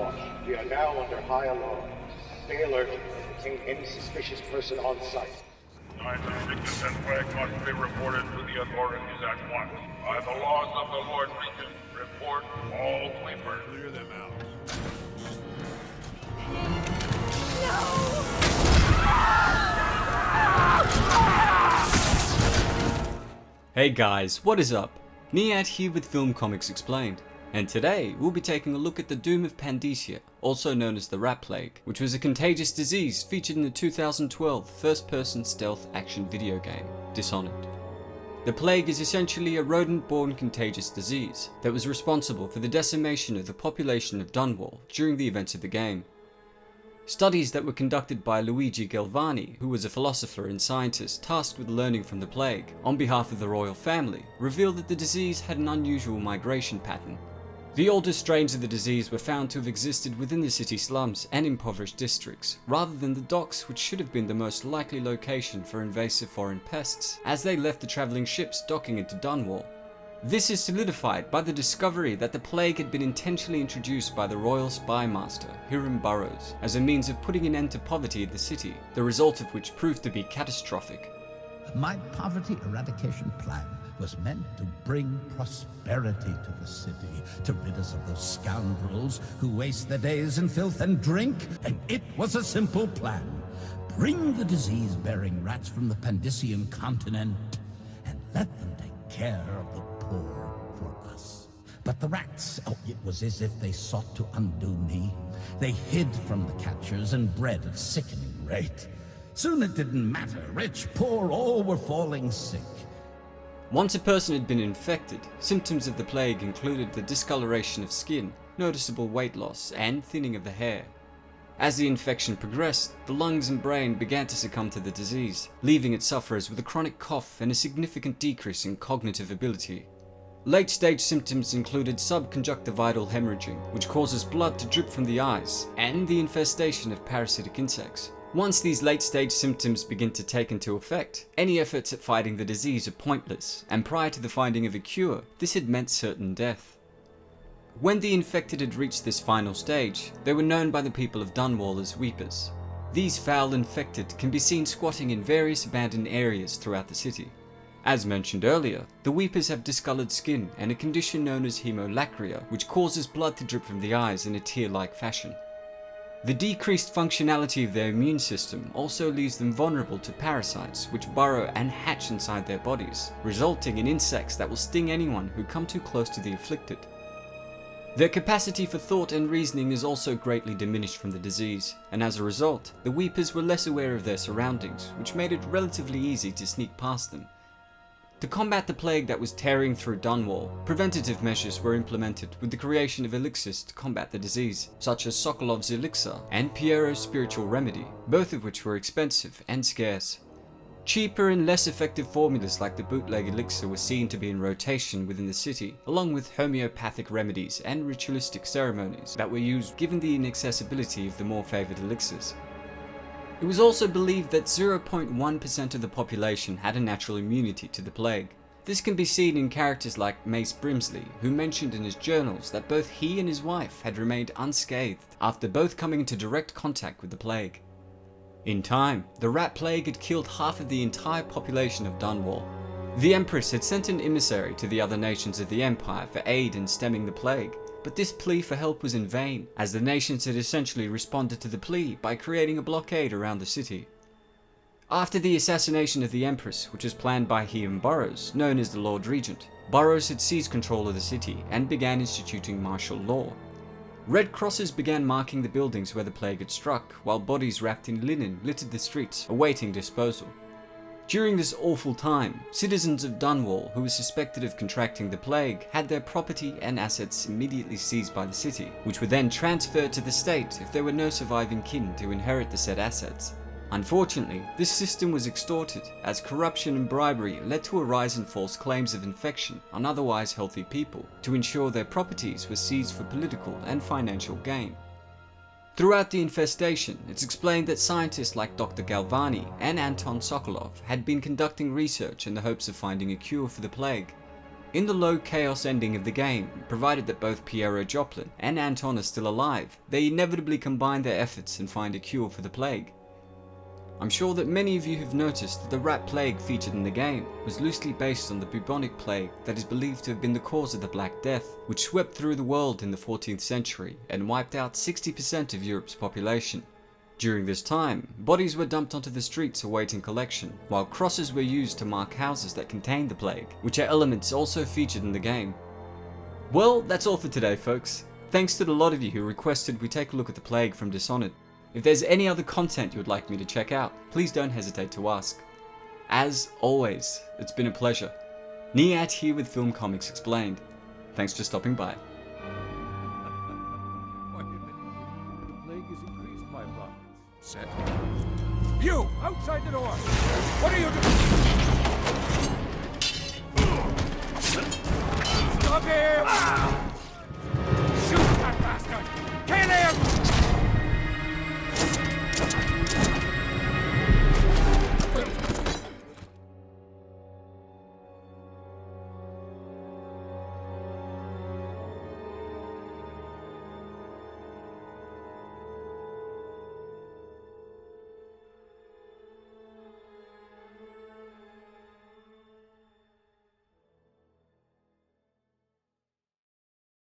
watch. We are now under high alert. Stay alert and detain any suspicious person on site. Signs of sickness and plague must be reported to the authorities at once. By the laws of the Lord Regent, report all sleepers. Clear them out. Hey guys, what is up? Niyat here with Film Comics Explained, and today we'll be taking a look at the Doom of Pandesia, also known as the Rat Plague, which was a contagious disease featured in the 2012 first-person stealth action video game, Dishonored. The plague is essentially a rodent-borne contagious disease that was responsible for the decimation of the population of Dunwall during the events of the game. Studies that were conducted by Luigi Galvani, who was a philosopher and scientist tasked with learning from the plague on behalf of the royal family, revealed that the disease had an unusual migration pattern. The oldest strains of the disease were found to have existed within the city slums and impoverished districts, rather than the docks, which should have been the most likely location for invasive foreign pests, as they left the travelling ships docking into Dunwall. This is solidified by the discovery that the plague had been intentionally introduced by the royal spy master, Hiram Burrows, as a means of putting an end to poverty in the city, the result of which proved to be catastrophic. My poverty eradication plan was meant to bring prosperity to the city, to rid us of those scoundrels who waste their days in filth and drink, and it was a simple plan. Bring the disease-bearing rats from the Pandician continent, and let them take care of the poor for us. But the rats, it was as if they sought to undo me. They hid from the catchers and bred at a sickening rate. Soon it didn't matter, rich, poor, all were falling sick. Once a person had been infected, symptoms of the plague included the discoloration of skin, noticeable weight loss, and thinning of the hair. As the infection progressed, the lungs and brain began to succumb to the disease, leaving its sufferers with a chronic cough and a significant decrease in cognitive ability. Late-stage symptoms included subconjunctival hemorrhaging, which causes blood to drip from the eyes, and the infestation of parasitic insects. Once these late-stage symptoms begin to take into effect, any efforts at fighting the disease are pointless, and prior to the finding of a cure, this had meant certain death. When the infected had reached this final stage, they were known by the people of Dunwall as Weepers. These foul infected can be seen squatting in various abandoned areas throughout the city. As mentioned earlier, the Weepers have discolored skin and a condition known as hemolacria, which causes blood to drip from the eyes in a tear-like fashion. The decreased functionality of their immune system also leaves them vulnerable to parasites which burrow and hatch inside their bodies, resulting in insects that will sting anyone who come too close to the afflicted. Their capacity for thought and reasoning is also greatly diminished from the disease, and as a result, the Weepers were less aware of their surroundings, which made it relatively easy to sneak past them. To combat the plague that was tearing through Dunwall, preventative measures were implemented with the creation of elixirs to combat the disease, such as Sokolov's elixir and Piero's spiritual remedy, both of which were expensive and scarce. Cheaper and less effective formulas like the bootleg elixir were seen to be in rotation within the city, along with homeopathic remedies and ritualistic ceremonies that were used given the inaccessibility of the more favoured elixirs. It was also believed that 0.1% of the population had a natural immunity to the plague. This can be seen in characters like Mace Brimsley, who mentioned in his journals that both he and his wife had remained unscathed after both coming into direct contact with the plague. In time, the rat plague had killed half of the entire population of Dunwall. The Empress had sent an emissary to the other nations of the Empire for aid in stemming the plague, but this plea for help was in vain, as the nations had essentially responded to the plea by creating a blockade around the city. After the assassination of the Empress, which was planned by Hiram Burrows, known as the Lord Regent, Burrows had seized control of the city and began instituting martial law. Red crosses began marking the buildings where the plague had struck, while bodies wrapped in linen littered the streets, awaiting disposal. During this awful time, citizens of Dunwall who were suspected of contracting the plague had their property and assets immediately seized by the city, which were then transferred to the state if there were no surviving kin to inherit the said assets. Unfortunately, this system was extorted, as corruption and bribery led to a rise in false claims of infection on otherwise healthy people to ensure their properties were seized for political and financial gain. Throughout the infestation, it's explained that scientists like Dr. Galvani and Anton Sokolov had been conducting research in the hopes of finding a cure for the plague. In the low chaos ending of the game, provided that both Piero Joplin and Anton are still alive, they inevitably combine their efforts and find a cure for the plague. I'm sure that many of you have noticed that the rat plague featured in the game was loosely based on the bubonic plague that is believed to have been the cause of the Black Death, which swept through the world in the 14th century and wiped out 60% of Europe's population. During this time, bodies were dumped onto the streets awaiting collection, while crosses were used to mark houses that contained the plague, which are elements also featured in the game. Well, that's all for today, folks. Thanks to the lot of you who requested we take a look at the plague from Dishonored. If there's any other content you would like me to check out, please don't hesitate to ask. As always, it's been a pleasure. Niyat here with Film Comics Explained. Thanks for stopping by. Set. You! Outside the door! What are you doing? Stop him!